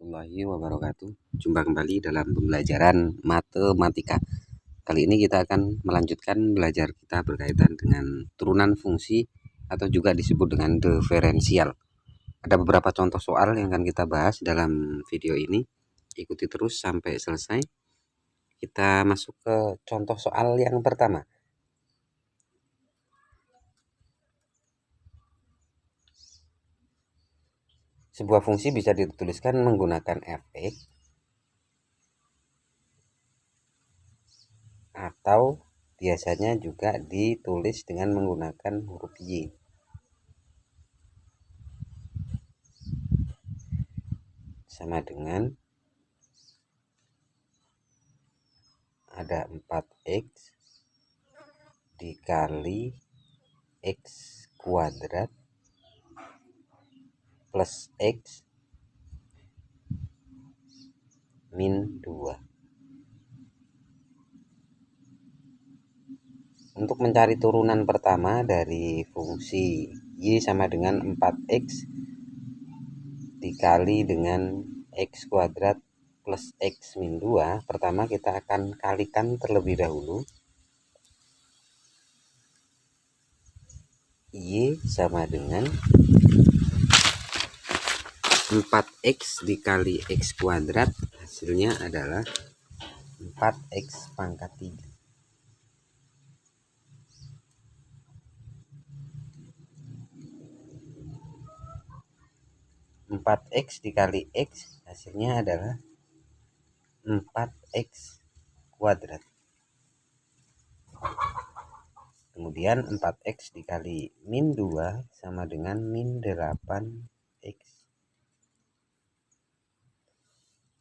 warahmatullahi wabarakatuh. Jumpa kembali dalam pembelajaran matematika. Kali ini kita akan melanjutkan belajar kita berkaitan dengan turunan fungsi atau juga disebut dengan diferensial. Ada beberapa contoh soal yang akan kita bahas dalam video ini. Ikuti terus sampai selesai. Kita masuk ke contoh soal yang pertama. Sebuah fungsi bisa dituliskan menggunakan fx atau biasanya juga ditulis dengan menggunakan huruf y. Sama dengan ada 4x dikali x kuadrat plus x min 2. Untuk mencari turunan pertama dari fungsi y sama dengan 4x dikali dengan x kuadrat plus x min 2, pertama kita akan kalikan terlebih dahulu. Y sama dengan 4x dikali x kuadrat, hasilnya adalah 4x pangkat 3. 4x dikali x hasilnya adalah 4x kuadrat. Kemudian 4x dikali min 2 sama dengan min 8x.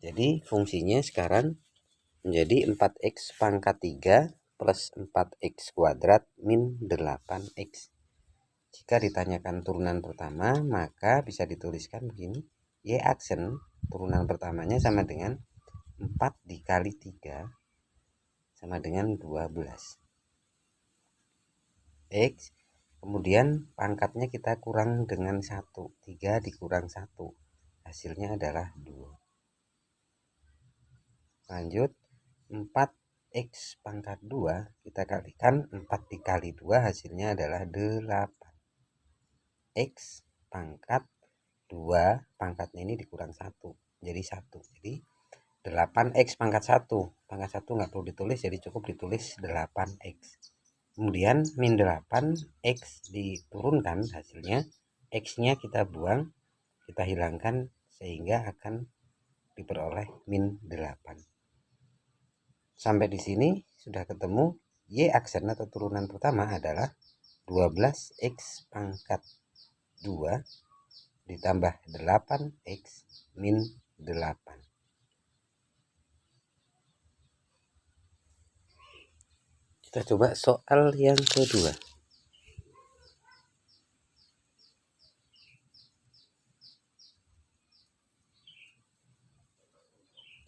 Jadi fungsinya sekarang menjadi 4x pangkat 3 plus 4x kuadrat min 8x. Jika ditanyakan turunan pertama, maka bisa dituliskan begini. Y aksen turunan pertamanya sama dengan 4 dikali 3 sama dengan 12. X, kemudian pangkatnya kita kurang dengan 1. 3 dikurang 1. Hasilnya adalah 2. Lanjut, 4x pangkat 2 kita kalikan 4 dikali 2 hasilnya adalah 8. X pangkat 2 pangkatnya ini dikurang 1 jadi 1. Jadi 8x pangkat 1. Pangkat 1 nggak perlu ditulis, jadi cukup ditulis 8x. Kemudian min 8x diturunkan, hasilnya x-nya kita buang, kita hilangkan sehingga akan diperoleh min 8. Sampai di sini sudah ketemu y aksen atau turunan pertama adalah 12x pangkat 2 ditambah 8x min 8. Kita coba soal yang kedua.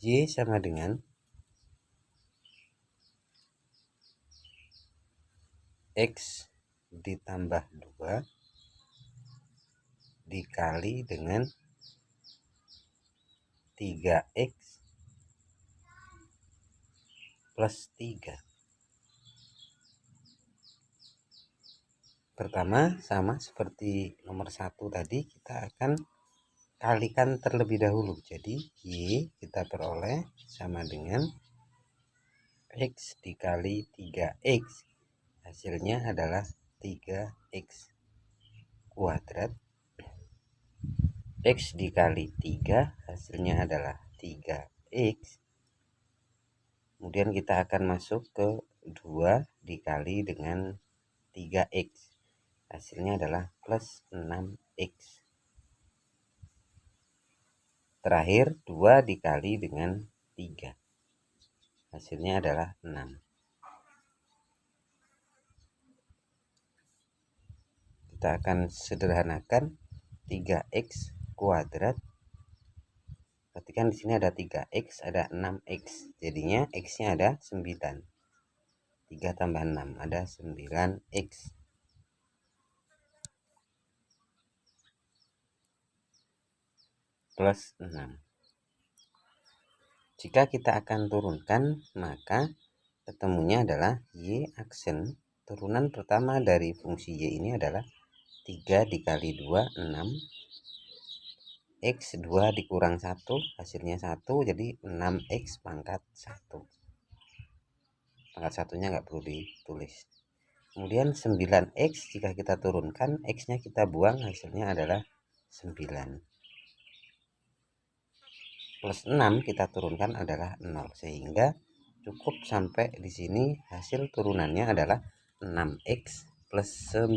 Y sama dengan x ditambah 2 dikali dengan 3x plus 3. Pertama sama seperti nomor 1 tadi, kita akan kalikan terlebih dahulu. Jadi y kita peroleh sama dengan x dikali 3x. Hasilnya adalah 3x kuadrat. X dikali 3 hasilnya adalah 3x. Kemudian kita akan masuk ke 2 dikali dengan 3x. Hasilnya adalah plus 6x. Terakhir 2 dikali dengan 3. Hasilnya adalah 6. Kita akan sederhanakan 3x kuadrat. Perhatikan di sini ada 3x, ada 6x. Jadinya x-nya ada 9. 3 tambah 6 ada 9x. Plus 6. Jika kita akan turunkan, maka ketemunya adalah Y aksen. Turunan pertama dari fungsi Y ini adalah 3 dikali 2, 6. X 2 dikurang 1, hasilnya 1, jadi 6X pangkat 1. Pangkat satunya nggak perlu ditulis. Kemudian 9X jika kita turunkan, X-nya kita buang, hasilnya adalah 9. Plus 6 kita turunkan adalah 0. Sehingga cukup sampai di sini hasil turunannya adalah 6X plus 9.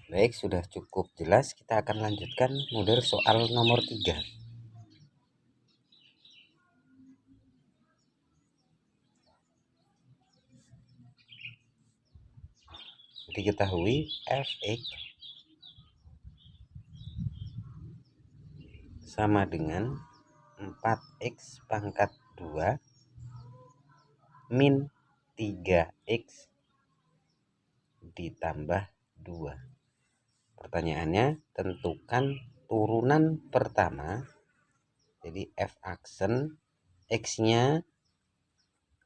Baik, sudah cukup jelas. Kita akan lanjutkan model soal nomor 3. Diketahui fx sama dengan 4x pangkat 2 min 3x ditambah 2. Pertanyaannya, tentukan turunan pertama. Jadi f aksen x-nya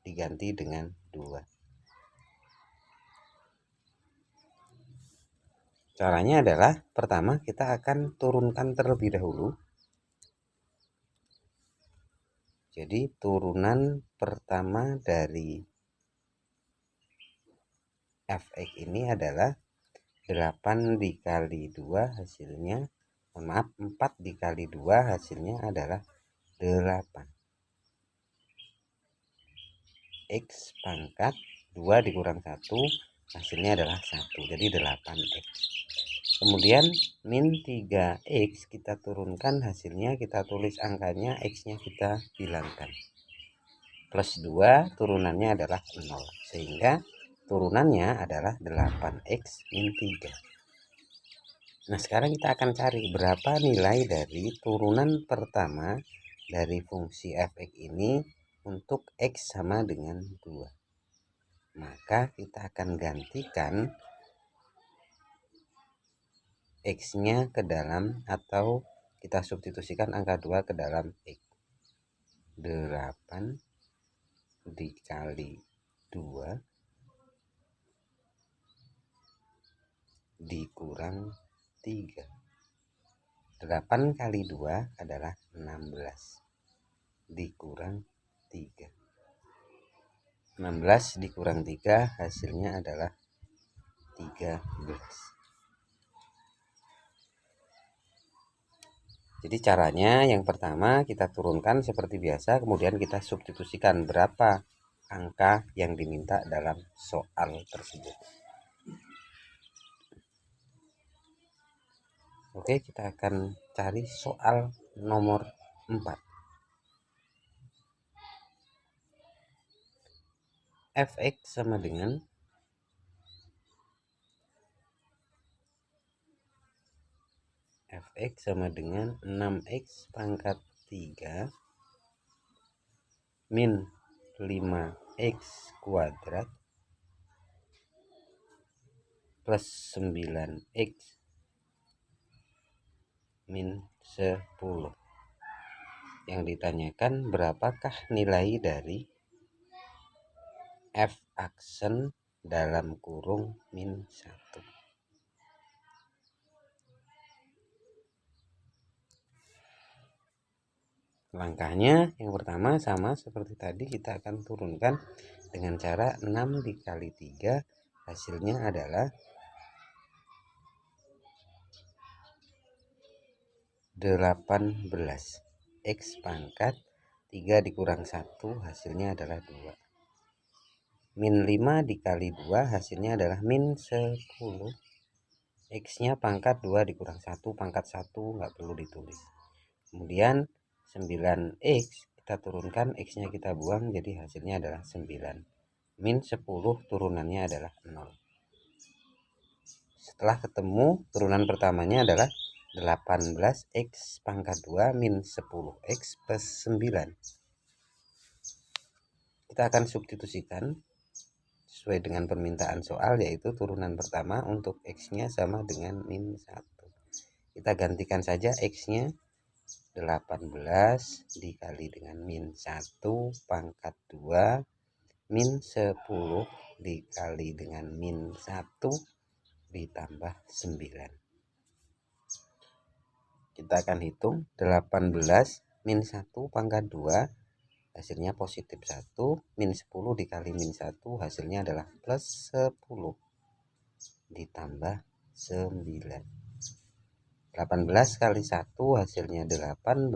diganti dengan 2. Caranya adalah pertama kita akan turunkan terlebih dahulu. Jadi turunan pertama dari fx ini adalah 8 dikali 2 hasilnya, maaf, 4 dikali 2 hasilnya adalah 8. X pangkat 2 dikurang 1 hasilnya adalah 1, jadi 8X. Kemudian min 3X kita turunkan, hasilnya kita tulis angkanya, X-nya kita hilangkan. Plus 2 turunannya adalah 0, sehingga turunannya adalah 8X min 3. Nah, sekarang kita akan cari berapa nilai dari turunan pertama dari fungsi fx ini untuk X sama dengan 2. Maka kita akan gantikan X-nya ke dalam, atau kita substitusikan angka 2 ke dalam X. 8 dikali 2 dikurang 3. 8 kali 2 adalah 16 dikurang 3. 16 dikurang 3 hasilnya adalah 13. Jadi caranya yang pertama kita turunkan seperti biasa, kemudian kita substitusikan berapa angka yang diminta dalam soal tersebut. Oke, kita akan cari soal nomor 4. Fx sama dengan Fx sama dengan 6x pangkat 3 min 5x kuadrat plus 9x min 10. Yang ditanyakan berapakah nilai dari f aksen dalam kurung min 1. Langkahnya yang pertama sama seperti tadi, kita akan turunkan dengan cara 6 dikali 3 hasilnya adalah 18. X pangkat 3 dikurang 1 hasilnya adalah 2. Min 5 dikali 2 hasilnya adalah min 10. X-nya pangkat 2 dikurang 1 pangkat 1, nggak perlu ditulis. Kemudian 9X kita turunkan, X-nya kita buang, jadi hasilnya adalah 9. Min 10 turunannya adalah 0. Setelah ketemu, turunan pertamanya adalah 18X pangkat 2 min 10X plus 9. Kita akan substitusikan sesuai dengan permintaan soal, yaitu turunan pertama untuk X-nya sama dengan min 1. Kita gantikan saja X-nya 18 dikali dengan min 1 pangkat 2 min 10 dikali dengan min 1 ditambah 9. Kita akan hitung 18 min 1 pangkat 2 hasilnya positif 1, min 10 dikali min 1 hasilnya adalah plus 10 ditambah 9. 18 kali 1 hasilnya 18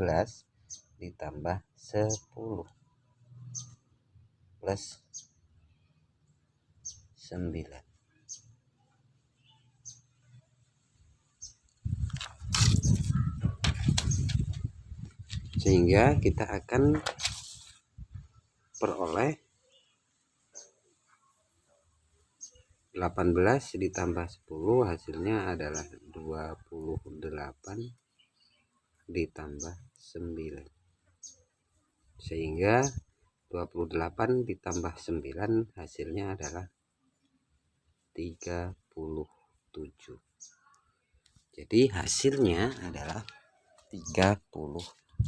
ditambah 10 plus 9. Sehingga kita akan peroleh 18 ditambah 10 hasilnya adalah 28 ditambah 9. Sehingga 28 ditambah 9 hasilnya adalah 37. Jadi hasilnya adalah 37.